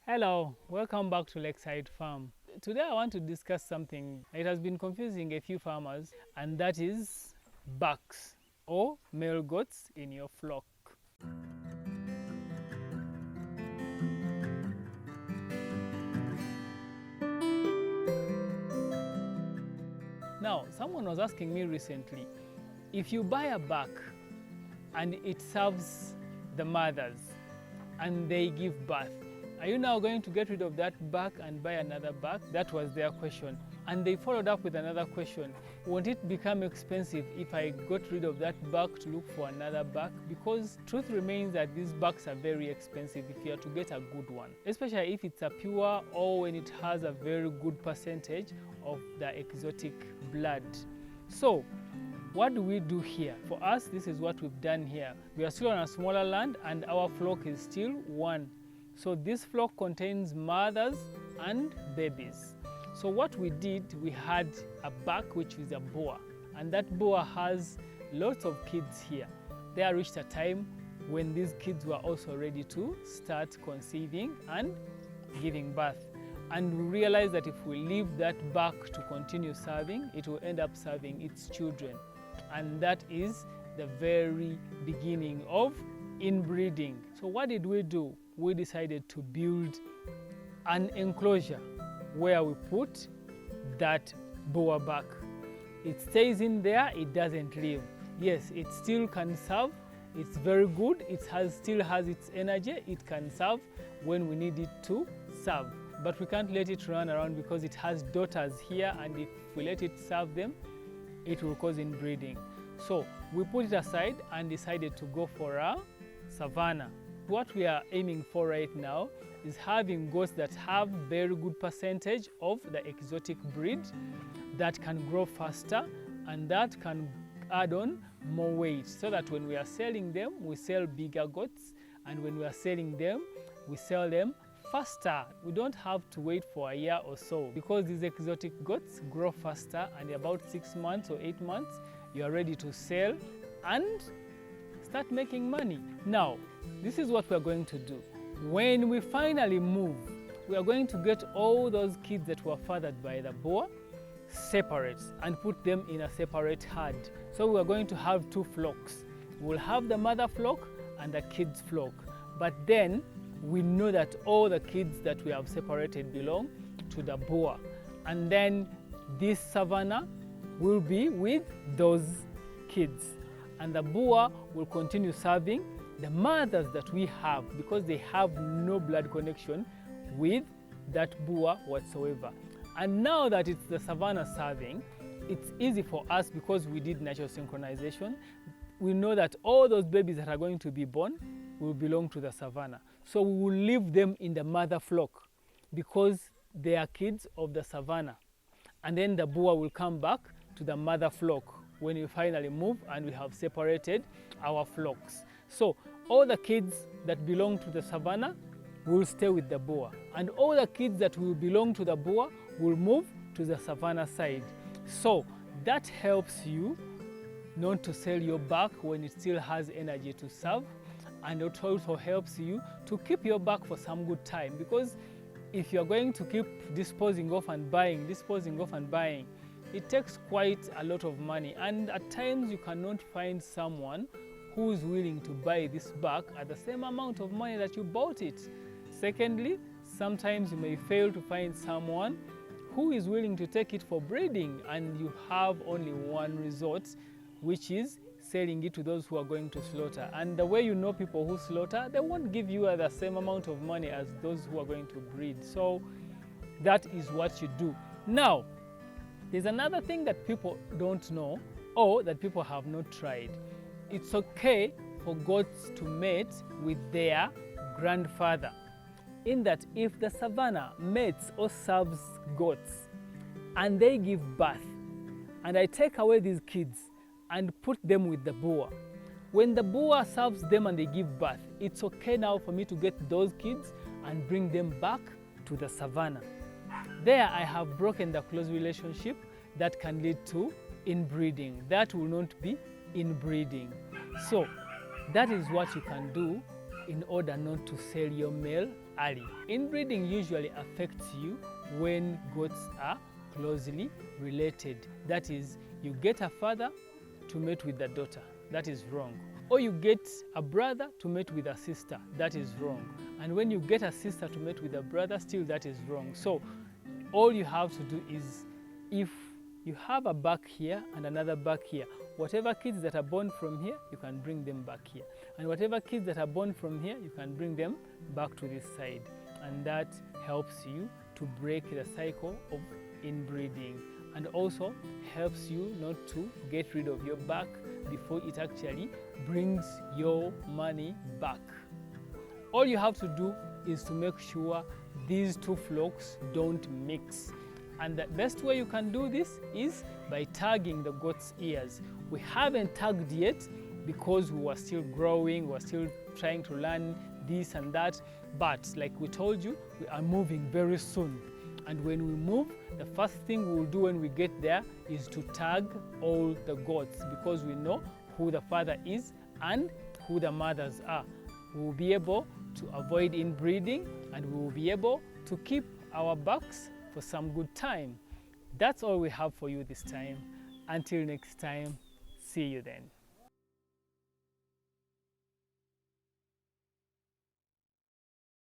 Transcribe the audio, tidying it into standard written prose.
Hello, welcome back to Lakeside Farm. Today I want to discuss something that has been confusing a few farmers, and that is bucks or male goats in your flock. Now, someone was asking me recently, if you buy a buck and it serves the mothers and they give birth, are you now going to get rid of that buck and buy another buck? That was their question. And they followed up with another question. Won't it become expensive if I got rid of that buck to look for another buck? Because truth remains that these bucks are very expensive if you are to get a good one, especially if it's a pure or when it has a very good percentage of the exotic blood. So what do we do here? For us, this is what we've done here. We are still on a smaller land and our flock is still one. So this flock contains mothers and babies. So what we did, we had a buck which is a boa, and that boa has lots of kids here. They reached a time when these kids were also ready to start conceiving and giving birth. And we realized that if we leave that buck to continue serving, it will end up serving its children. And that is the very beginning of inbreeding. So what did we do? We decided to build an enclosure where we put that boa buck. It stays in there, it doesn't leave. Yes, it still can serve, it's very good, it still has its energy, it can serve when we need it to serve. But we can't let it run around because it has daughters here, and if we let it serve them, it will cause inbreeding. So we put it aside and decided to go for a savanna. What we are aiming for right now is having goats that have very good percentage of the exotic breed, that can grow faster and that can add on more weight, so that when we are selling them, we sell bigger goats, and when we are selling them, we sell them faster. We don't have to wait for a year or so, because these exotic goats grow faster, and in about 6 months or 8 months, you are ready to sell and start making money. Now, this is what we are going to do. When we finally move, we are going to get all those kids that were fathered by the boa separate and put them in a separate herd. So we are going to have 2 flocks. We'll have the mother flock and the kids flock. But then we know that all the kids that we have separated belong to the boa. And then this savanna will be with those kids. And the boa will continue serving the mothers that we have, because they have no blood connection with that boa whatsoever. And now that it's the savanna serving, it's easy for us because we did natural synchronization. We know that all those babies that are going to be born will belong to the savanna. So we will leave them in the mother flock because they are kids of the savanna. And then the boa will come back to the mother flock when we finally move and we have separated our flocks. So all the kids that belong to the savanna will stay with the boa, and all the kids that will belong to the boa will move to the savanna side. So that helps you not to sell your buck when it still has energy to serve, and it also helps you to keep your buck for some good time, because if you're going to keep disposing off and buying, it takes quite a lot of money, and at times you cannot find someone who is willing to buy this buck at the same amount of money that you bought it. Secondly, sometimes you may fail to find someone who is willing to take it for breeding, and you have only one resort, which is selling it to those who are going to slaughter. And the way you know people who slaughter, they won't give you the same amount of money as those who are going to breed. So that is what you do. Now, there's another thing that people don't know, or that people have not tried. It's okay for goats to mate with their grandfather, in that if the savanna mates or serves goats and they give birth, and I take away these kids and put them with the boa, when the boa serves them and they give birth, it's okay now for me to get those kids and bring them back to the savanna. There I have broken the close relationship that can lead to inbreeding. That will not be inbreeding. So that is what you can do in order not to sell your male early. Inbreeding usually affects you when goats are closely related. That is, you get a father to mate with a daughter. That is wrong. Or you get a brother to mate with a sister. That is wrong. And when you get a sister to mate with a brother, still that is wrong. So all you have to do is, if you have a buck here and another buck here, whatever kids that are born from here, you can bring them back here. And whatever kids that are born from here, you can bring them back to this side. And that helps you to break the cycle of inbreeding, and also helps you not to get rid of your buck before it actually brings your money back. All you have to do is to make sure these two flocks don't mix. And the best way you can do this is by tagging the goat's ears. We haven't tagged yet because we were still growing, we were still trying to learn this and that. But like we told you, we are moving very soon. And when we move, the first thing we will do when we get there is to tag all the goats, because we know who the father is and who the mothers are. We will be able to avoid inbreeding, and we will be able to keep our bucks for some good time. That's all we have for you this time. Until next time, see you then.